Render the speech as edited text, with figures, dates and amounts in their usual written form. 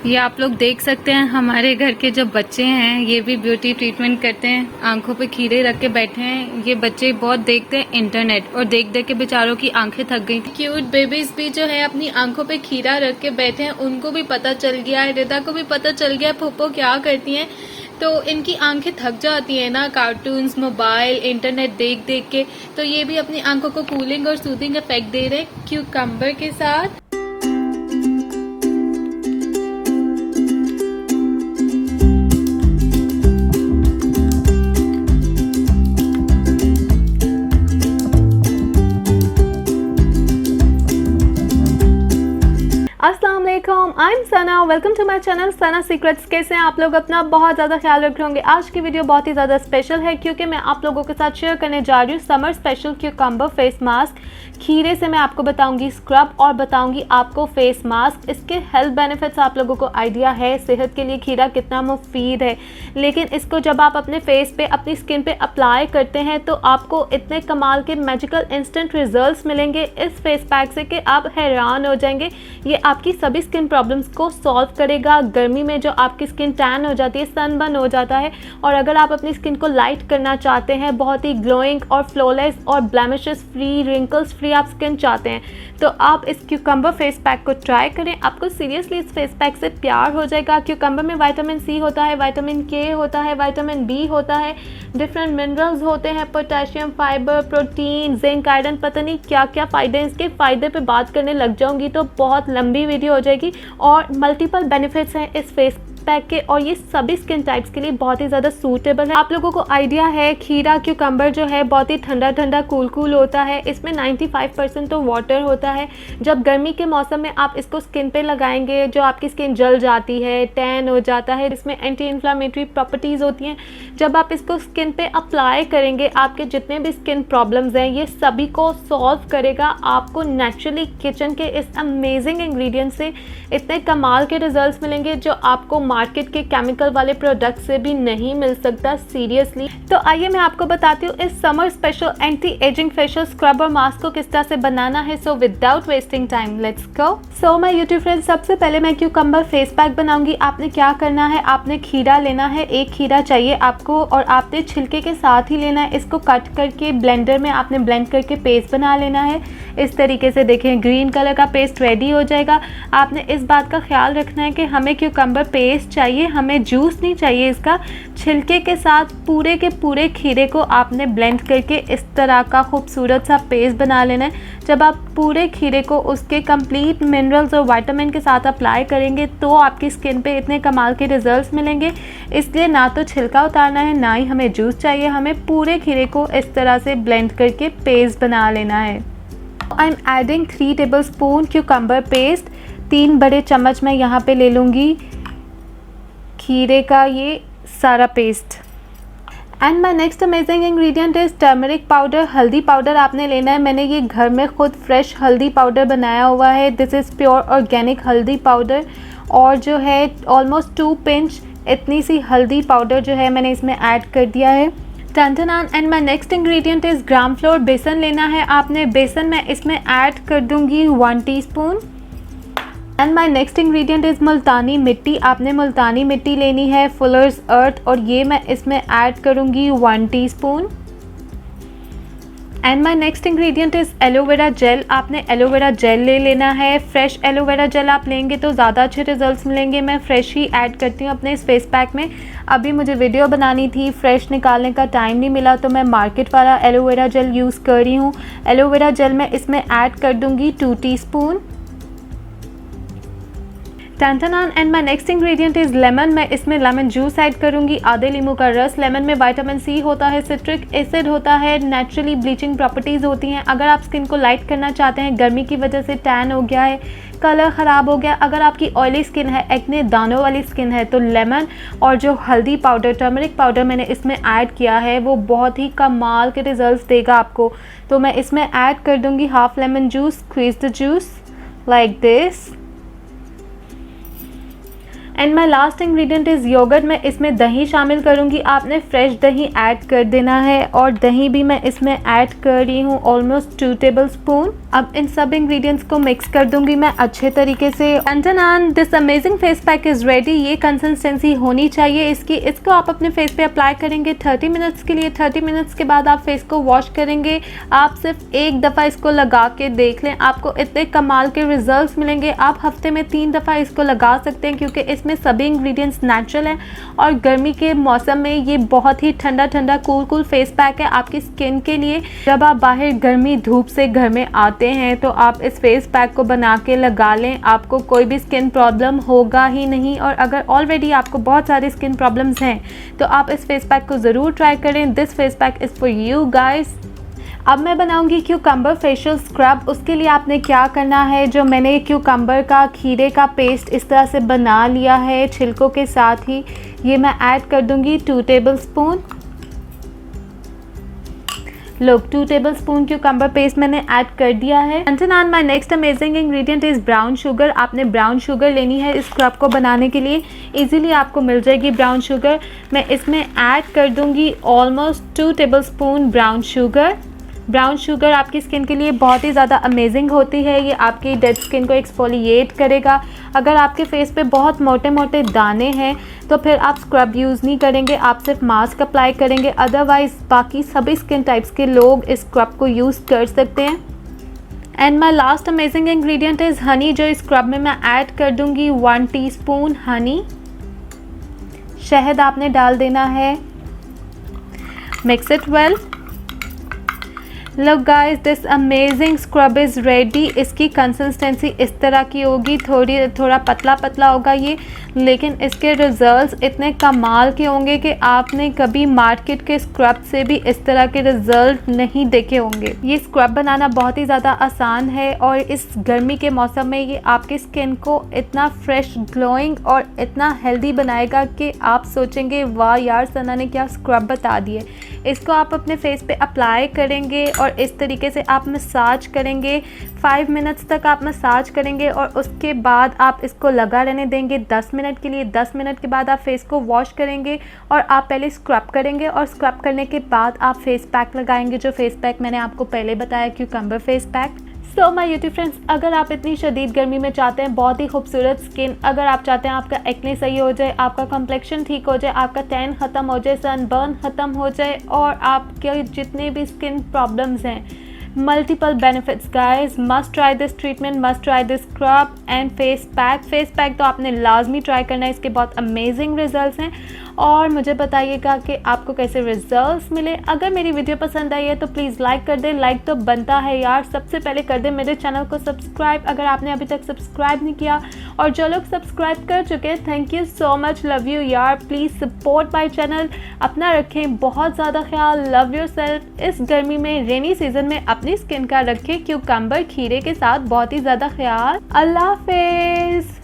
ये आप लोग देख सकते हैं, हमारे घर के जो बच्चे हैं ये भी ब्यूटी ट्रीटमेंट करते हैं। आंखों पे खीरे रख के बैठे हैं। ये बच्चे बहुत देखते हैं इंटरनेट और देख देख के बेचारों की आंखें थक गई। क्यूट बेबीज भी जो है अपनी आंखों पे खीरा रख के बैठे हैं। उनको भी पता चल गया है, रिदा को भी पता चल गया फूफो क्या करती हैं। तो इनकी आंखें थक जाती हैं ना, कार्टून्स, मोबाइल, इंटरनेट देख देख के। तो ये भी अपनी आंखों को कूलिंग और सूदिंग इफेक्ट दे रहे हैं क्यूकम्बर के साथ। अस्सलाम वालेकुम, I am Sana, welcome to my channel Sana secrets. कैसे हैं आप लोग? अपना बहुत ज़्यादा ख्याल रख रहे होंगे। आज की वीडियो बहुत ही ज़्यादा स्पेशल है क्योंकि मैं आप लोगों के साथ शेयर करने जा रही हूँ summer special cucumber face mask. खीरे से मैं आपको बताऊंगी स्क्रब और बताऊंगी आपको फेस मास्क। इसके हेल्थ बेनिफिट्स आप लोगों को आइडिया है, सेहत के लिए खीरा कितना मुफीद है। लेकिन इसको जब आप अपने फेस पे, अपनी स्किन पे अप्लाई करते हैं तो आपको इतने कमाल के मैजिकल इंस्टेंट रिजल्ट्स मिलेंगे इस फेस पैक से कि आप हैरान हो जाएंगे। ये आपकी सभी स्किन प्रॉब्लम्स को सॉल्व करेगा। गर्मी में जो आपकी स्किन टैन हो जाती है, सनबर्न हो जाता है, और अगर आप अपनी स्किन को लाइट करना चाहते हैं, बहुत ही ग्लोइंग और फ्लॉलेस और ब्लेमिशेस फ्री, रिंकल्स फ्री आप स्किन चाहते हैं, तो आप इस क्यूकम्बर फेस पैक को ट्राई करें। आपको सीरियसली इस फेस पैक से प्यार हो जाएगा। क्यूकम्बर में विटामिन सी होता है, विटामिन के होता है, विटामिन बी होता है, डिफरेंट मिनरल्स होते हैं, potassium, fibre, protein, zinc, iron, पता नहीं क्या क्या फ़ायदे हैं। इसके फ़ायदे पे बात करने लग जाऊंगी तो बहुत लंबी वीडियो हो जाएगी। और मल्टीपल बेनिफिट्स हैं इस फेस पैक के और ये सभी स्किन टाइप्स के लिए बहुत ही ज़्यादा सूटेबल है। आप लोगों को आइडिया है खीरा क्यूकम्बर जो है बहुत ही ठंडा ठंडा कूल होता है। इसमें 95% तो वाटर होता है। जब गर्मी के मौसम में आप इसको स्किन पे लगाएंगे, जो आपकी स्किन जल जाती है, टैन हो जाता है, इसमें एंटी इन्फ्लामेटरी प्रॉपर्टीज़ होती हैं। जब आप इसको स्किन पे अप्लाई करेंगे, आपके जितने भी स्किन प्रॉब्लम्स हैं ये सभी को सॉल्व करेगा। आपको नेचुरली किचन के इस अमेजिंग इंग्रेडिएंट से इतने कमाल के रिजल्ट्स मिलेंगे जो आपको मार्केट के केमिकल वाले प्रोडक्ट से भी नहीं मिल सकता, सीरियसली। तो आइए मैं आपको बताती हूँ इस summer special anti ageing facial scrub और मास्क को किस तरह से बनाना है। So without wasting time let's go. So my YouTube friends, सबसे पहले मैं क्यूकम्बर फेस पैक बनाऊंगी। आपने क्या करना है, आपने खीरा लेना है, एक खीरा चाहिए आपको, और आपने छिलके के साथ ही लेना है। इसको कट करके ब्लेंडर में आपने ब्लेंड करके पेस्ट बना लेना है। इस तरीके से देखें ग्रीन कलर का पेस्ट रेडी हो जाएगा। आपने इस बात का ख्याल रखना है कि हमें क्यूकम्बर पेस्ट चाहिए, हमें जूस नहीं चाहिए इसका। छिलके के साथ पूरे के पूरे खीरे को आपने ब्लेंड करके इस तरह का खूबसूरत सा पेस्ट बना लेना है। जब आप पूरे खीरे को उसके कंप्लीट मिनरल्स और विटामिन के साथ अप्लाई करेंगे तो आपकी स्किन पे इतने कमाल के रिजल्ट्स मिलेंगे। इसलिए ना तो छिलका उतारना है, ना ही हमें जूस चाहिए, हमें पूरे खीरे को इस तरह से ब्लेंड करके पेस्ट बना लेना है। I am adding 3 tablespoon cucumber paste. 3 बड़े चम्मच मैं यहाँ पे ले लूँगी खीरे का ये सारा paste. And my next amazing ingredient is turmeric powder. हल्दी पाउडर आपने लेना है। मैंने ये घर में खुद फ्रेश हल्दी पाउडर बनाया हुआ है। दिस इज़ प्योर ऑर्गेनिक हल्दी पाउडर। और जो है ऑलमोस्ट 2 पिंच इतनी सी हल्दी पाउडर जो है मैंने इसमें ऐड कर दिया है। Then and my next ingredient is gram flour. बेसन लेना है आपने। बेसन मैं इसमें ऐड कर दूँगी 1 teaspoon. And my next ingredient is multani mitti. आपने मुल्तानी मिट्टी लेनी है, फुलर्स अर्थ, और ये मैं इसमें ऐड करूँगी 1 teaspoon. And my next ingredient is aloe vera gel. आपने एलोवेरा जेल ले लेना है। फ्रेश एलोवेरा जेल आप लेंगे तो ज़्यादा अच्छे रिजल्ट्स मिलेंगे। मैं फ्रेश ही ऐड करती हूँ अपने इस फेस पैक में। अभी मुझे वीडियो बनानी थी, फ्रेश निकालने का टाइम नहीं मिला तो मैं मार्केट वाला एलोवेरा जेल यूज़ कर रही हूँ। एलोवेरा जेल मैं इसमें ऐड कर दूँगी 2 teaspoon. Then and my next ingredient is lemon. मैं इसमें लेमन जूस ऐड करूँगी, आधे नींबू का रस। लेमन में विटामिन सी होता है, सिट्रिक एसिड होता है, नेचुरली ब्लीचिंग प्रॉपर्टीज़ होती हैं। अगर आप स्किन को लाइट करना चाहते हैं, गर्मी की वजह से टैन हो गया है, कलर ख़राब हो गया, अगर आपकी ऑयली स्किन है, एक्ने दानों वाली स्किन है, तो लेमन और जो हल्दी पाउडर, टर्मरिक पाउडर मैंने इसमें ऐड किया है वो बहुत ही कमाल के रिजल्ट्स देगा आपको। तो मैं इसमें ऐड कर दूँगी half lemon juice. Squeeze the juice like this. And my last ingredient is yoghurt. मैं इसमें दही शामिल करूँगी। आपने फ्रेश दही ऐड कर देना है और दही भी मैं इसमें ऐड कर रही हूँ ऑलमोस्ट 2 टेबल स्पून। अब इन सब इंग्रेडिएंट्स को मिक्स कर दूंगी मैं अच्छे तरीके से। And this amazing face pack is ready. ये कंसिस्टेंसी होनी चाहिए इसकी। इसको आप अपने फेस पे अप्लाई करेंगे 30 मिनट्स के लिए। 30 मिनट्स के बाद आप फेस को वॉश करेंगे। आप सिर्फ एक दफ़ा इसको लगा के देख लें, आपको इतने कमाल के रिजल्ट्स मिलेंगे। आप हफ्ते में 3 दफ़ा इसको लगा सकते हैं क्योंकि इसमें सभी इंग्रेडिएंट्स नेचुरल हैं और गर्मी के मौसम में ये बहुत ही ठंडा ठंडा कूल फेस पैक है आपकी स्किन के लिए। जब आप बाहर गर्मी धूप से घर में आते हैं तो आप इस फेस पैक को बना के लगा लें, आपको कोई भी स्किन प्रॉब्लम होगा ही नहीं। और अगर ऑलरेडी आपको बहुत सारी स्किन प्रॉब्लम्स हैं तो आप इस फेस पैक को ज़रूर ट्राई करें। This face pack is for you guys. अब मैं बनाऊंगी क्यूकम्बर फेशियल स्क्रब। उसके लिए आपने क्या करना है, जो मैंने क्यूकम्बर का खीरे का पेस्ट इस तरह से बना लिया है छिलकों के साथ ही, ये मैं ऐड कर दूंगी 2 टेबल स्पून। लोग 2 टेबल स्पून क्यूकम्बर पेस्ट मैंने ऐड कर दिया है। And my next amazing ingredient is brown sugar. आपने ब्राउन शुगर लेनी है इस स्क्रब को बनाने के लिए, इजीली आपको मिल जाएगी ब्राउन शुगर। मैं इसमें ऐड कर दूंगी almost 2 table spoon brown sugar. Brown sugar आपकी स्किन के लिए बहुत ही ज़्यादा अमेजिंग होती है। ये आपकी डेड स्किन को एक्सफोलिएट करेगा। अगर आपके फेस पे बहुत मोटे मोटे दाने हैं तो फिर आप स्क्रब यूज़ नहीं करेंगे, आप सिर्फ मास्क अप्लाई करेंगे। अदरवाइज़ बाकी सभी स्किन टाइप्स के लोग इस स्क्रब को यूज़ कर सकते हैं। And my last amazing ingredient is Honey, जो इस स्क्रब में मैं ऐड कर दूँगी 1 टीस्पून हनी। शहद आपने डाल देना है। Mix it well. Look guys, this amazing scrub is ready. इसकी कंसिस्टेंसी इस तरह की होगी, थोड़ा पतला पतला होगा ये, लेकिन इसके रिजल्ट्स इतने कमाल के होंगे कि आपने कभी मार्केट के स्क्रब से भी इस तरह के रिजल्ट नहीं देखे होंगे। ये स्क्रब बनाना बहुत ही ज़्यादा आसान है और इस गर्मी के मौसम में ये आपकी स्किन को इतना फ्रेश, ग्लोइंग और इतना हेल्दी बनाएगा कि आप सोचेंगे वाह यार, सना ने क्या स्क्रब बता दिए। इसको आप अपने फेस पे अप्लाई करेंगे और इस तरीके से आप मसाज करेंगे। 5 मिनट्स तक आप मसाज करेंगे और उसके बाद आप इसको लगा रहने देंगे 10 मिनट के लिए। 10 मिनट के बाद आप फेस को वॉश करेंगे और आप पहले स्क्रब करेंगे और स्क्रब करने के बाद आप फेस पैक लगाएंगे, जो फेस पैक मैंने आपको पहले बताया, cucumber face pack. So my YouTube friends, अगर आप इतनी शदीद गर्मी में चाहते हैं बहुत ही खूबसूरत स्किन, अगर आप चाहते हैं आपका एक्ने सही हो जाए, आपका कम्प्लेक्शन ठीक हो जाए, आपका टैन ख़त्म हो जाए, सनबर्न ख़त्म हो जाए और आपके जितने भी स्किन प्रॉब्लम्स हैं, multiple benefits guys, must try this treatment, must try this scrub and face pack तो आपने लाजमी ट्राई करना है। इसके बहुत अमेजिंग रिजल्ट्स हैं और मुझे बताइएगा कि आपको कैसे रिजल्ट्स मिले। अगर मेरी वीडियो पसंद आई है तो प्लीज़ लाइक कर दें, लाइक तो बनता है यार। सबसे पहले कर दें मेरे चैनल को सब्सक्राइब अगर आपने अभी तक सब्सक्राइब नहीं किया, और जो लोग सब्सक्राइब कर चुके हैं thank you so much, love you यार। Please support my channel. अपना रखें बहुत ज़्यादा ख्याल, लव योर सेल्फ। इस गर्मी में, रेनी सीजन में अपनी स्किन का रखें क्यूकम्बर खीरे के साथ बहुत ही ज़्यादा ख्याल। अल्लाह हाफिज़।